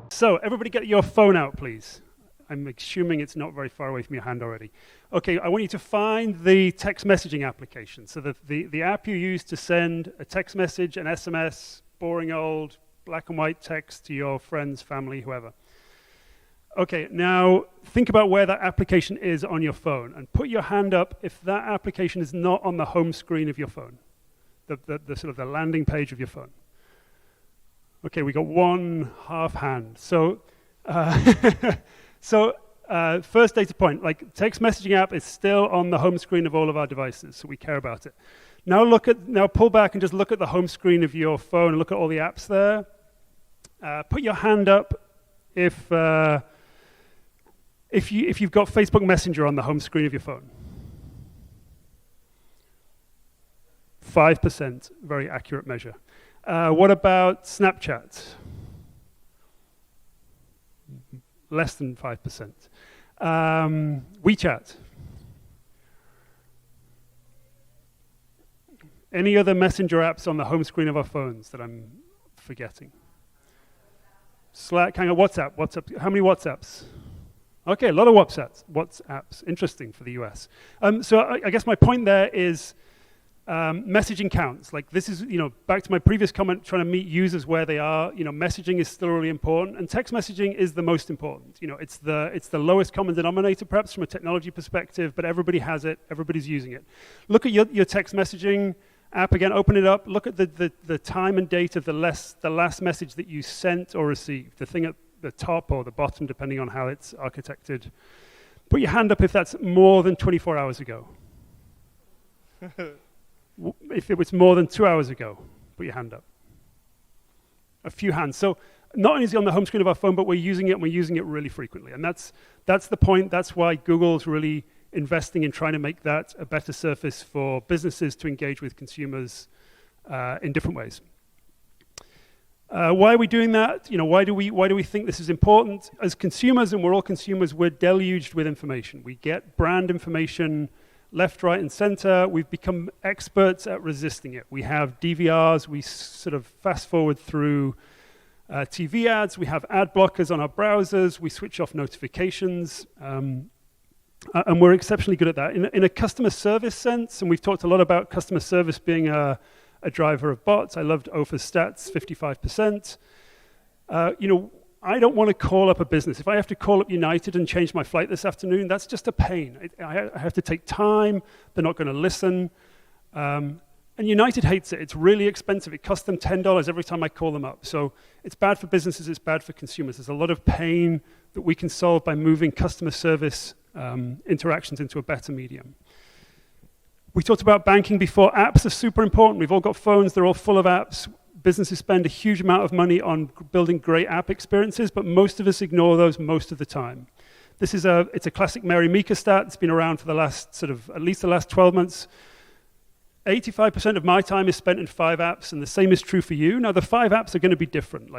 So, everybody get your phone out, please. I'm assuming it's not very far away from your hand already. Okay, I want you to find the text messaging application. So the app you use to send a text message, an SMS, boring old black and white text to your friends, family, whoever. Okay, now think about where that application is on your phone and put your hand up if that application is not on the home screen of your phone, the sort of the landing page of your phone. Okay, we got one half hand. So, first data point, like text messaging app is still on the home screen of all of our devices, so we care about it. Now pull back and just look at the home screen of your phone and look at all the apps there. Put your hand up if you've got Facebook Messenger on the home screen of your phone. 5%, very accurate measure. What about Snapchat? Less than 5%. WeChat. Any other messenger apps on the home screen of our phones that I'm forgetting? Slack, hang on, WhatsApp. How many WhatsApps? Okay, a lot of WhatsApps. Interesting for the US. So I guess my point there is messaging counts. Like this is, back to my previous comment, trying to meet users where they are. Messaging is still really important, and text messaging is the most important. It's the lowest common denominator, perhaps from a technology perspective, but everybody has it. Everybody's using it. Look at your text messaging app again. Open it up. Look at the time and date of the last message that you sent or received. The thing at the top or the bottom, depending on how it's architected. Put your hand up if that's more than 24 hours ago. If it was more than 2 hours ago, put your hand up. A few hands. So not only is it on the home screen of our phone, but we're using it, and we're using it really frequently. And that's the point. That's why Google's really investing in trying to make that a better surface for businesses to engage with consumers in different ways. Why are we doing that? Why do we think this is important? As consumers, and we're all consumers, we're deluged with information. We get brand information left, right, and center. We've become experts at resisting it. We have DVRs. We sort of fast forward through TV ads. We have ad blockers on our browsers. We switch off notifications. And we're exceptionally good at that. In a customer service sense, and we've talked a lot about customer service being a driver of bots. I loved Ophir's stats, 55%. I don't want to call up a business. If I have to call up United and change my flight this afternoon, that's just a pain. I have to take time. They're not going to listen. And United hates it. It's really expensive. It costs them $10 every time I call them up. So it's bad for businesses. It's bad for consumers. There's a lot of pain that we can solve by moving customer service interactions into a better medium. We talked about banking before. Apps are super important. We've all got phones. They're all full of apps. Businesses spend a huge amount of money on building great app experiences, but most of us ignore those most of the time. It's a classic Mary Meeker stat. It's been around for the last at least the last 12 months. 85% of my time is spent in 5 apps, and the same is true for you. Now, the 5 apps are going to be different.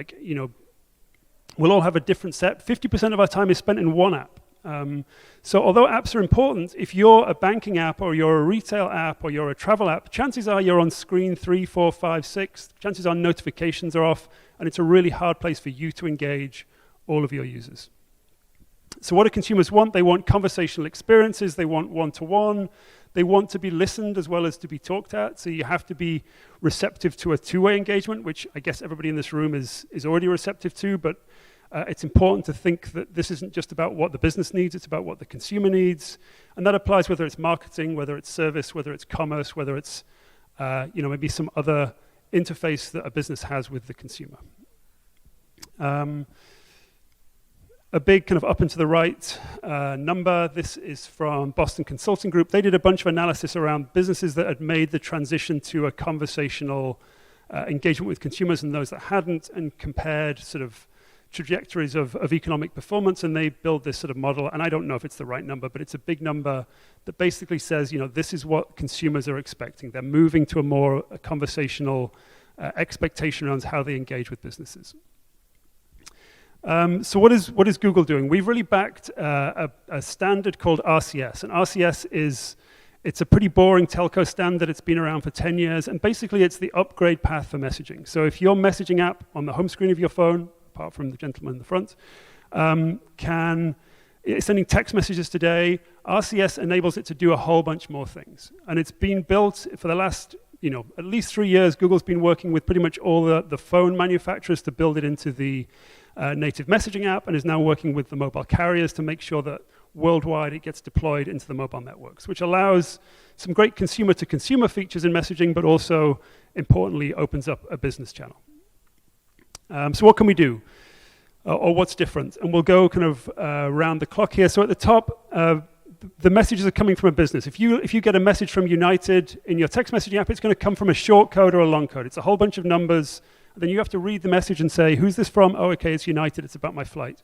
We'll all have a different set. 50% of our time is spent in 1 app. So although apps are important, if you're a banking app or you're a retail app or you're a travel app, chances are you're on screen 3, 4, 5, 6. Chances are notifications are off, and it's a really hard place for you to engage all of your users. So what do consumers want? They want conversational experiences. They want one-to-one. They want to be listened as well as to be talked at. So you have to be receptive to a two-way engagement, which I guess everybody in this room is already receptive to, but it's important to think that this isn't just about what the business needs, it's about what the consumer needs. And that applies whether it's marketing, whether it's service, whether it's commerce, whether it's maybe some other interface that a business has with the consumer. A big kind of up and to the right number, this is from Boston Consulting Group. They did a bunch of analysis around businesses that had made the transition to a conversational engagement with consumers and those that hadn't, and compared sort of trajectories of economic performance, and they build this sort of model, and I don't know if it's the right number, but it's a big number that basically says, this is what consumers are expecting. They're moving to a more conversational expectation around how they engage with businesses. So what is Google doing? We've really backed a standard called RCS, and RCS is It's a pretty boring telco standard. It's been around for 10 years, and basically it's the upgrade path for messaging. So if your messaging app on the home screen of your phone, apart from the gentleman in the front, it's sending text messages today, RCS enables it to do a whole bunch more things. And it's been built for the last, at least 3 years. Google's been working with pretty much all the phone manufacturers to build it into the native messaging app, and is now working with the mobile carriers to make sure that worldwide it gets deployed into the mobile networks, which allows some great consumer-to-consumer features in messaging, but also, importantly, opens up a business channel. So what can we do? Or what's different? And we'll go kind of round the clock here. So at the top, the messages are coming from a business. If you get a message from United in your text messaging app, it's going to come from a short code or a long code. It's a whole bunch of numbers. Then you have to read the message and say, who's this from? Oh, okay, it's United. It's about my flight.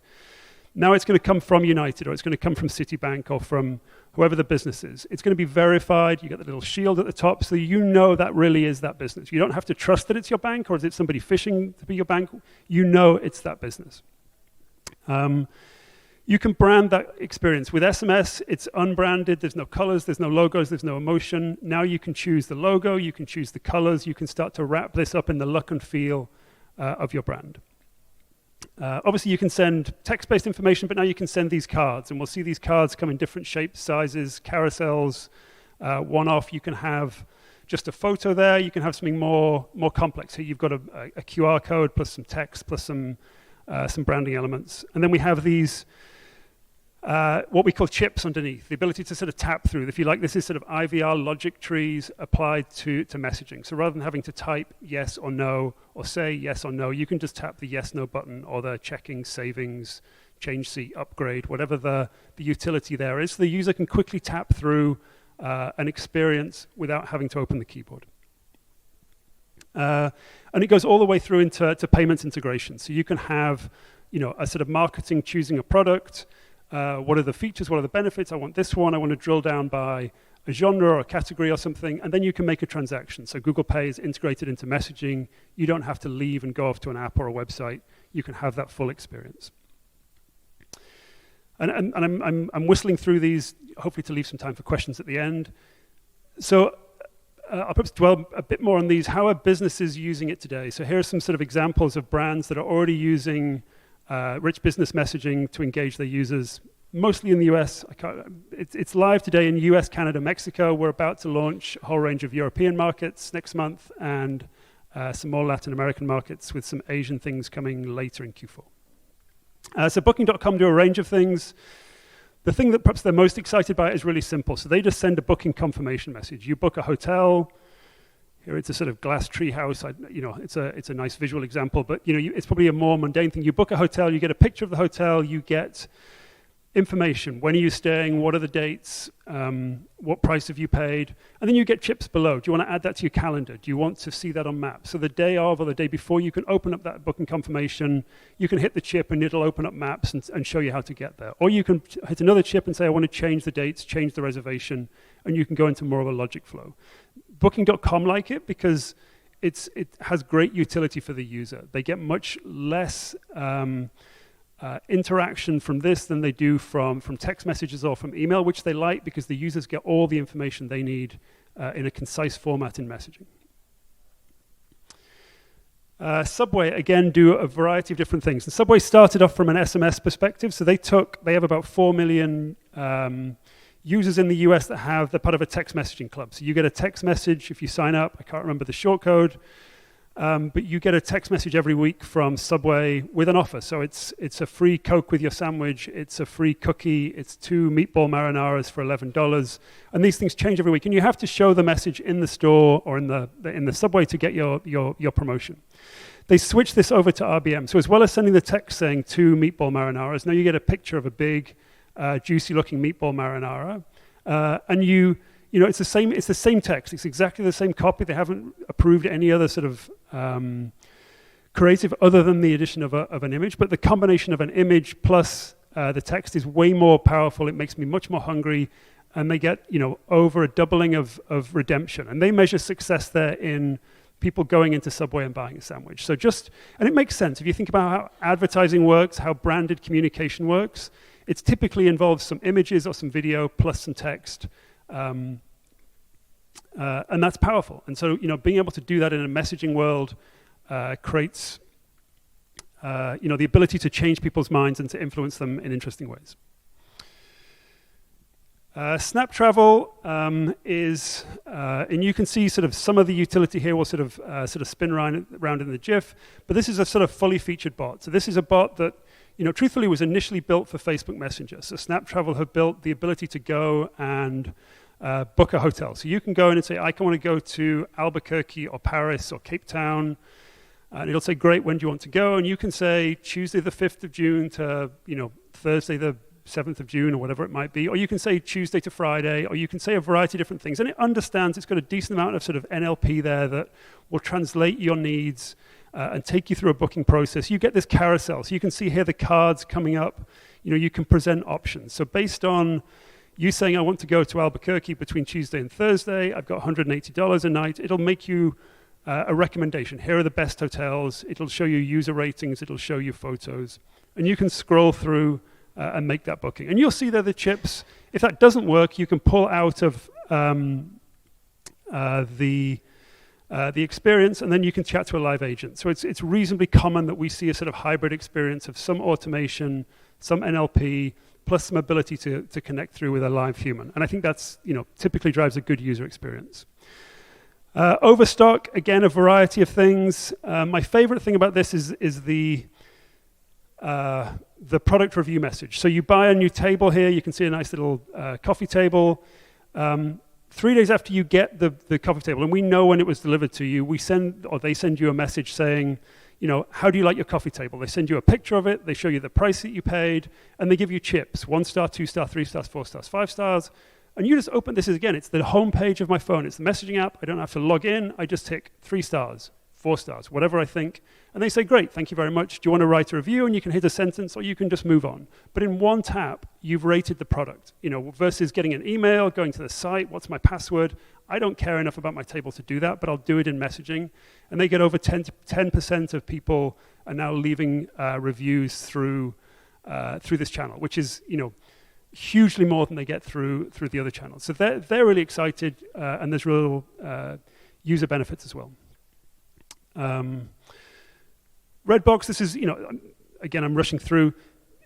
Now it's going to come from United, or it's going to come from Citibank, or from whoever the business is. It's going to be verified. You get the little shield at the top, so you know that really is that business. You don't have to trust that it's your bank, or is it somebody phishing to be your bank? You know it's that business. You can brand that experience. With SMS, it's unbranded. There's no colors, there's no logos, there's no emotion. Now you can choose the logo, you can choose the colors, you can start to wrap this up in the look and feel of your brand. Obviously, you can send text-based information, but now you can send these cards, and we'll see these cards come in different shapes, sizes, carousels, one-off. You can have just a photo there. You can have something more complex. Here you've got a QR code plus some text plus some branding elements. And then we have these, what we call chips underneath, the ability to sort of tap through. If you like, this is sort of IVR logic trees applied to messaging. So rather than having to type yes or no, or say yes or no, you can just tap the yes, no button, or the checking, savings, change seat, upgrade, whatever the utility there is. So the user can quickly tap through an experience without having to open the keyboard. And it goes all the way through into payments integration. So you can have, a sort of marketing choosing a product. What are the features? What are the benefits? I want this one. I want to drill down by a genre or a category or something. And then you can make a transaction. So Google Pay is integrated into messaging. You don't have to leave and go off to an app or a website. You can have that full experience. And I'm whistling through these, hopefully to leave some time for questions at the end. So I'll perhaps dwell a bit more on these. How are businesses using it today? So here are some sort of examples of brands that are already using rich business messaging to engage their users, mostly in the US. It's live today in US, Canada, Mexico. We're about to launch a whole range of European markets next month, and some more Latin American markets, with some Asian things coming later in Q4. So Booking.com do a range of things. The thing that perhaps they're most excited by is really simple. So they just send a booking confirmation message. You book a hotel. Here it's a sort of glass tree house. It's a nice visual example, but it's probably a more mundane thing. You book a hotel, you get a picture of the hotel, you get information. When are you staying? What are the dates? What price have you paid? And then you get chips below. Do you want to add that to your calendar? Do you want to see that on maps? So the day of or the day before, you can open up that booking confirmation. You can hit the chip and it'll open up maps and show you how to get there. Or you can hit another chip and say, I want to change the dates, change the reservation, and you can go into more of a logic flow. Booking.com like it because it has great utility for the user. They get much less interaction from this than they do from text messages or from email, which they like because the users get all the information they need in a concise format in messaging. Subway, again, do a variety of different things. And Subway started off from an SMS perspective, so they have about 4 million users in the US they're part of a text messaging club. So you get a text message if you sign up. I can't remember the short code. But you get a text message every week from Subway with an offer. So it's a free Coke with your sandwich. It's a free cookie. It's 2 meatball marinaras for $11. And these things change every week. And you have to show the message in the store or in the Subway to get your promotion. They switched this over to RBM. So as well as sending the text saying 2 meatball marinaras, now you get a picture of a big, juicy-looking meatball marinara. And it's the same text. It's exactly the same copy. They haven't approved any other sort of creative other than the addition of an image. But the combination of an image plus the text is way more powerful. It makes me much more hungry. And they get, over a doubling of redemption. And they measure success there in people going into Subway and buying a sandwich. And it makes sense. If you think about how advertising works, how branded communication works, it typically involves some images or some video plus some text. And that's powerful. And so, being able to do that in a messaging world creates, the ability to change people's minds and to influence them in interesting ways. Snap Travel is, and you can see sort of some of the utility here will sort of spin around in the GIF, but this is a sort of fully featured bot. So this is a bot that, truthfully was initially built for Facebook Messenger. So Snap Travel have built the ability to go and book a hotel. So you can go in and say, I want to go to Albuquerque or Paris or Cape Town, and it'll say, great, when do you want to go? And you can say Tuesday the 5th of June to, Thursday the 7th of June or whatever it might be, or you can say Tuesday to Friday, or you can say a variety of different things. And it understands, it's got a decent amount of sort of NLP there that will translate your needs and take you through a booking process. You get this carousel, so you can see here the cards coming up. You can present options. So based on you saying, I want to go to Albuquerque between Tuesday and Thursday, I've got $180 a night, it'll make you a recommendation. Here are the best hotels. It'll show you user ratings. It'll show you photos. And you can scroll through and make that booking. And you'll see there the chips. If that doesn't work, you can pull out of the experience, and then you can chat to a live agent. So it's reasonably common that we see a sort of hybrid experience of some automation, some NLP, plus some ability to connect through with a live human. And I think that's, typically drives a good user experience. Overstock, again, a variety of things. My favorite thing about this is the product review message. So you buy a new table here. You can see a nice little coffee table. 3 days after you get the coffee table, and we know when it was delivered to you, they send you a message saying, how do you like your coffee table? They send you a picture of it. They show you the price that you paid, and they give you chips: 1 star, 2 star, 3 stars, 4 stars, 5 stars. And you just open this again. It's the home page of my phone. It's the messaging app. I don't have to log in. I just tick 3 stars, 4 stars, whatever I think. And they say, great, thank you very much. Do you want to write a review? And you can hit a sentence, or you can just move on. But in one tap, you've rated the product, versus getting an email, going to the site, what's my password? I don't care enough about my table to do that, but I'll do it in messaging. And they get over 10% of people are now leaving reviews through this channel, which is, hugely more than they get through the other channels. So they're really excited, and there's real user benefits as well. Redbox, this is, again, I'm rushing through.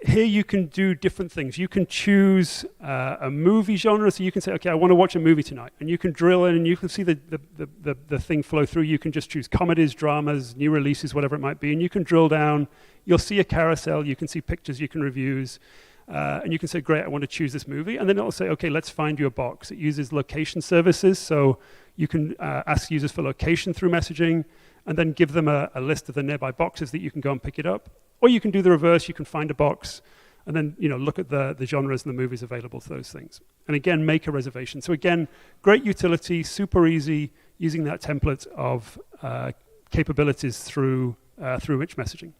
Here you can do different things. You can choose a movie genre, so you can say, okay, I want to watch a movie tonight. And you can drill in, and you can see the thing flow through. You can just choose comedies, dramas, new releases, whatever it might be, and you can drill down. You'll see a carousel. You can see pictures. You can reviews. And you can say, great, I want to choose this movie. And then it'll say, okay, let's find you a box. It uses location services, so you can ask users for location through messaging, and then give them a list of the nearby boxes that you can go and pick it up. Or you can do the reverse. You can find a box, and then look at the genres and the movies available to those things. And again, make a reservation. So again, great utility, super easy, using that template of capabilities through rich messaging.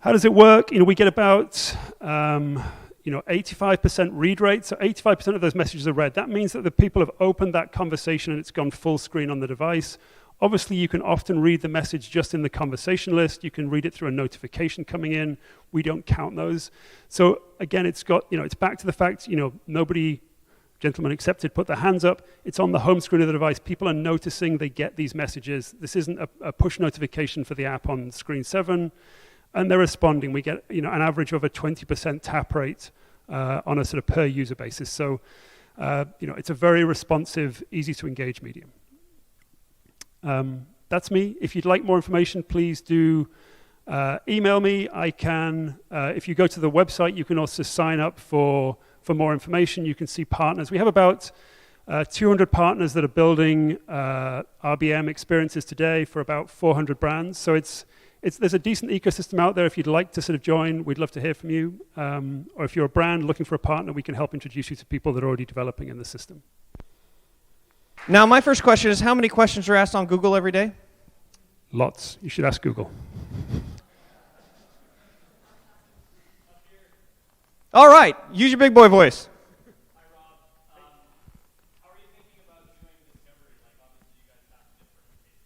How does it work? We get about 85% read rate. So 85% of those messages are read. That means that the people have opened that conversation and it's gone full screen on the device. Obviously, you can often read the message just in the conversation list. You can read it through a notification coming in. We don't count those. So again, it's got, it's back to the fact, nobody, gentlemen accepted, put their hands up. It's on the home screen of the device. People are noticing they get these messages. This isn't a push notification for the app on screen 7. And they're responding. We get an average of a 20% tap rate on a sort of per user basis. So it's a very responsive, easy to engage medium. That's me. If you'd like more information, please do email me. I can, if you go to the website, you can also sign up for more information. You can see partners. We have about 200 partners that are building RBM experiences today for about 400 brands. So there's a decent ecosystem out there. If you'd like to sort of join, we'd love to hear from you. Or if you're a brand looking for a partner, we can help introduce you to people that are already developing in the system. Now, my first question is, how many questions are asked on Google every day? Lots. You should ask Google. All right. Use your big boy voice. Hi, Rob. How are you thinking about doing discovery? Like, obviously, you guys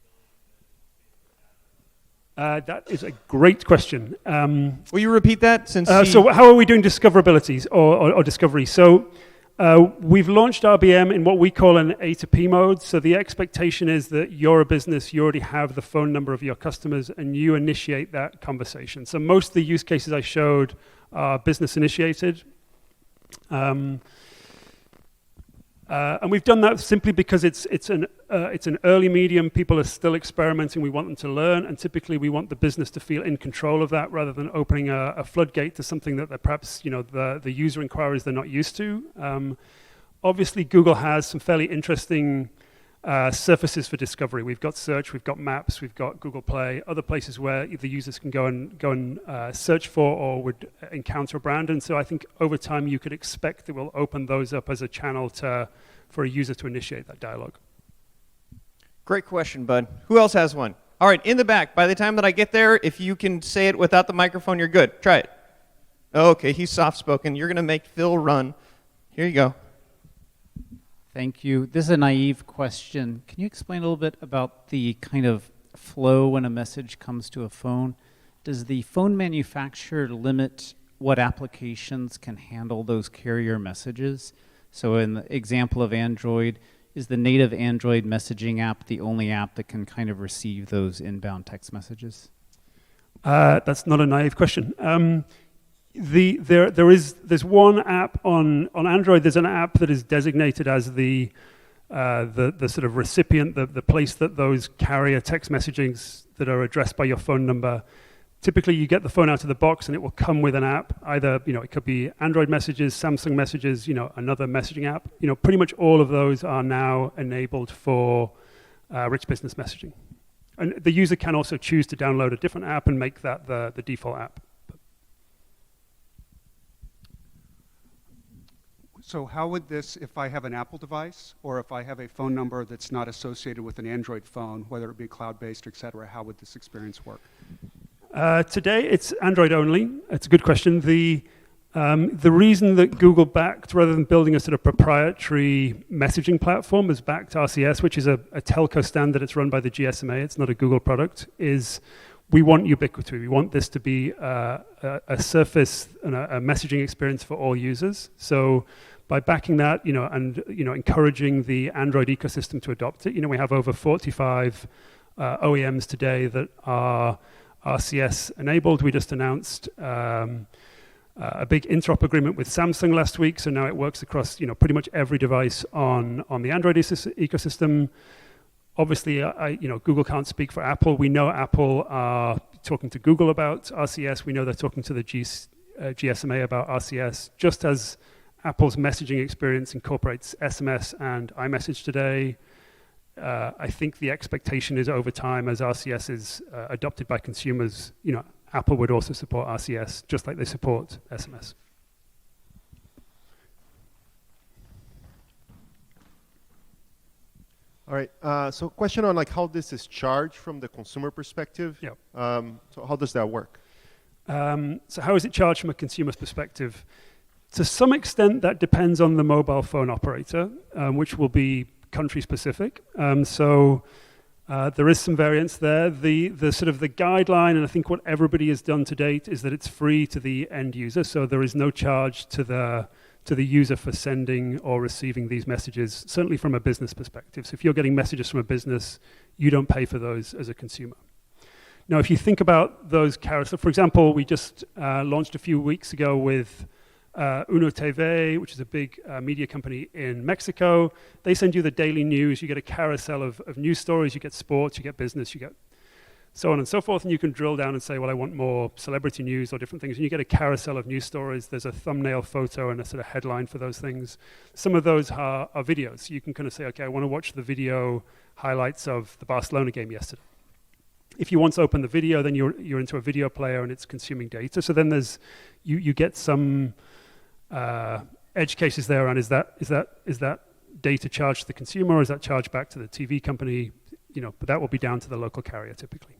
have different capabilities. That is a great question. Will you repeat that? So how are we doing discoverabilities or discovery? So We've launched RBM in what we call an A to P mode. So the expectation is that you're a business, you already have the phone number of your customers, and you initiate that conversation. So most of the use cases I showed are business initiated. And we've done that simply because it's an early medium. People are still experimenting. We want them to learn, and typically we want the business to feel in control of that rather than opening a floodgate to something that they're perhaps the user inquiries they're not used to. Obviously, Google has some fairly interesting surfaces for discovery. We've got search, we've got maps, we've got Google Play, other places where the users can go and search for or would encounter a brand. And so I think over time you could expect that we'll open those up as a channel for a user to initiate that dialogue. Great question, bud. Who else has one? All right, in the back. By the time that I get there, if you can say it without the microphone, you're good. Try it. Okay, he's soft-spoken. You're going to make Phil run. Here you go. Thank you. This is a naive question. Can you explain a little bit about the kind of flow when a message comes to a phone? Does the phone manufacturer limit what applications can handle those carrier messages? So in the example of Android, is the native Android messaging app the only app that can kind of receive those inbound text messages? That's not a naive question. There's one app on Android. There's an app that is designated as the sort of recipient, the place that those carrier text messagings that are addressed by your phone number. Typically, you get the phone out of the box and it will come with an app. Either it could be Android messages, Samsung messages, another messaging app. Pretty much all of those are now enabled for rich business messaging. And the user can also choose to download a different app and make that the default app. So how would this, if I have an Apple device or if I have a phone number that's not associated with an Android phone, whether it be cloud-based, et cetera, how would this experience work? Today, it's Android only. It's a good question. The reason that Google backed, rather than building a sort of proprietary messaging platform, has backed RCS, which is a telco standard. It's run by the GSMA. It's not a Google product. Is we want ubiquity. We want this to be a surface and a messaging experience for all users. So by backing that, and encouraging the Android ecosystem to adopt it, we have over 45 OEMs today that are RCS enabled. We just announced a big interop agreement with Samsung last week, so now it works across pretty much every device on the Android ecosystem. Obviously, Google can't speak for Apple. We know Apple are talking to Google about RCS. We know they're talking to the GSMA about RCS. Just as Apple's messaging experience incorporates SMS and iMessage today, I think the expectation is over time, as RCS is adopted by consumers, Apple would also support RCS, just like they support SMS. All right. So question on how this is charged from the consumer perspective. Yeah. So how does that work? So how is it charged from a consumer's perspective? To some extent, that depends on the mobile phone operator, which will be country specific. So there is some variance there. The sort of the guideline, and I think what everybody has done to date, is that it's free to the end user. So there is no charge to the user for sending or receiving these messages, certainly from a business perspective. So if you're getting messages from a business, you don't pay for those as a consumer. Now, if you think about those carriers, so for example, we just launched a few weeks ago with Uno TV, which is a big media company in Mexico. They send you the daily news. You get a carousel of news stories. You get sports, you get business, you get so on and so forth. And you can drill down and say, well, I want more celebrity news or different things. And you get a carousel of news stories. There's a thumbnail photo and a sort of headline for those things. Some of those are videos. So you can kind of say, okay, I want to watch the video highlights of the Barcelona game yesterday. If you want to open the video, then you're into a video player and it's consuming data. So then there's you get some edge cases there around is that data charged to the consumer or is that charged back to the TV company? But that will be down to the local carrier typically.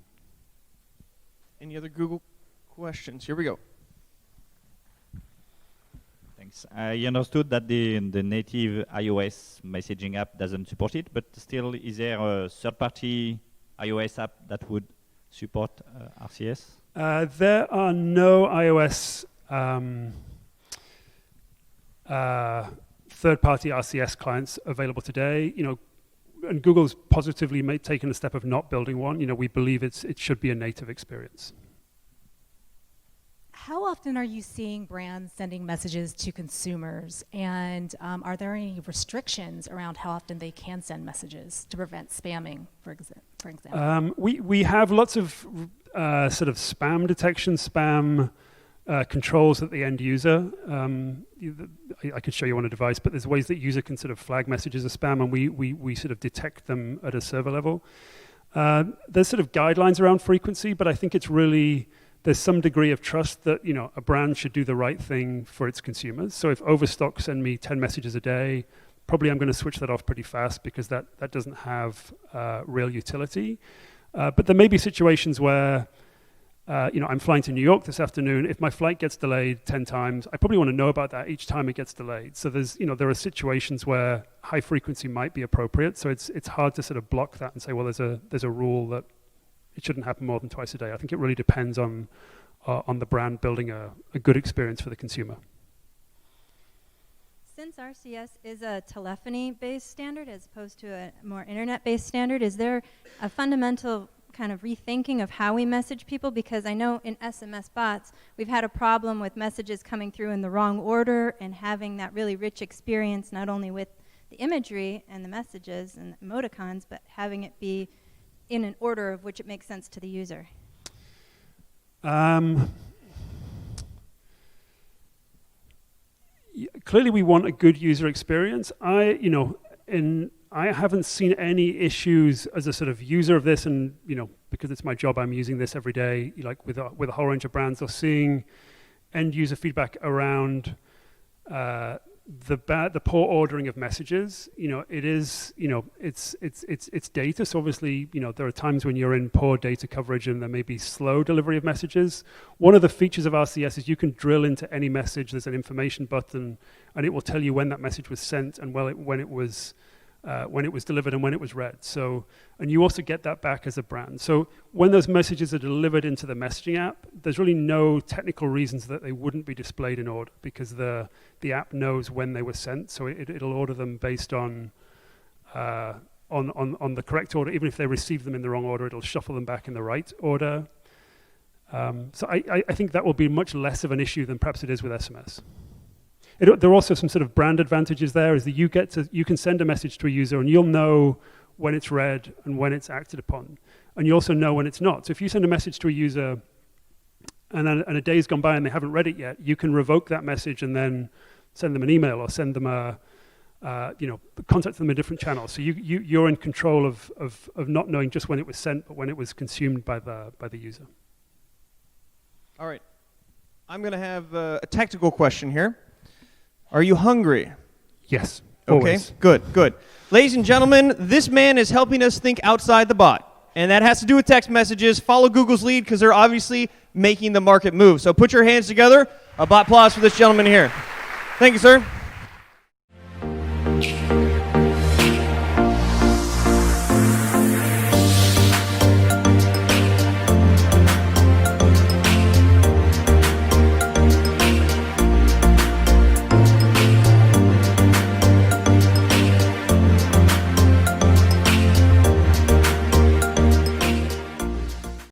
Any other Google questions? Here we go. Thanks. I understood that the native iOS messaging app doesn't support it, but still, is there a third-party iOS app that would support RCS? There are no iOS third-party RCS clients available today. And Google's positively taken a step of not building one. We believe it should be a native experience. How often are you seeing brands sending messages to consumers? And are there any restrictions around how often they can send messages to prevent spamming, for example? We have lots of sort of spam detection, spam controls at the end user. I could show you on a device, but there's ways that user can sort of flag messages as spam, and we sort of detect them at a server level. There's sort of guidelines around frequency, but I think it's really, there's some degree of trust that a brand should do the right thing for its consumers. So if Overstock send me 10 messages a day, probably I'm going to switch that off pretty fast because that doesn't have real utility. But there may be situations where I'm flying to New York this afternoon. If my flight gets delayed 10 times, I probably want to know about that each time it gets delayed. So there are situations where high frequency might be appropriate. So it's hard to sort of block that and say, well, there's a rule that it shouldn't happen more than twice a day. I think it really depends on the brand building a good experience for the consumer. Since RCS is a telephony-based standard as opposed to a more internet-based standard, is there a fundamental kind of rethinking of how we message people? Because I know in SMS bots, we've had a problem with messages coming through in the wrong order and having that really rich experience, not only with the imagery and the messages and the emoticons, but having it be in an order of which it makes sense to the user. Clearly we want a good user experience. I haven't seen any issues as a sort of user of this, and because it's my job, I'm using this every day, like with a whole range of brands, or seeing end user feedback around the poor ordering of messages. It is, it's data. So obviously, there are times when you're in poor data coverage and there may be slow delivery of messages. One of the features of RCS is you can drill into any message. There's an information button, and it will tell you when that message was sent and when it was delivered and when it was read. So, and you also get that back as a brand. So when those messages are delivered into the messaging app, there's really no technical reasons that they wouldn't be displayed in order, because the app knows when they were sent. So it'll order them based on the correct order. Even if they receive them in the wrong order, it'll shuffle them back in the right order. So I think that will be much less of an issue than perhaps it is with SMS. There are also some sort of brand advantages there, is that you can send a message to a user and you'll know when it's read and when it's acted upon. And you also know when it's not. So if you send a message to a user and a day's gone by and they haven't read it yet, you can revoke that message and then send them an email or send them contact them in a different channel. So you're in control of not knowing just when it was sent, but when it was consumed by the user. All right. I'm going to have a technical question here. Are you hungry? Yes. Okay, Always. good. Ladies and gentlemen, this man is helping us think outside the bot. And that has to do with text messages. Follow Google's lead because they're obviously making the market move. So put your hands together. A bot applause for this gentleman here. Thank you, sir.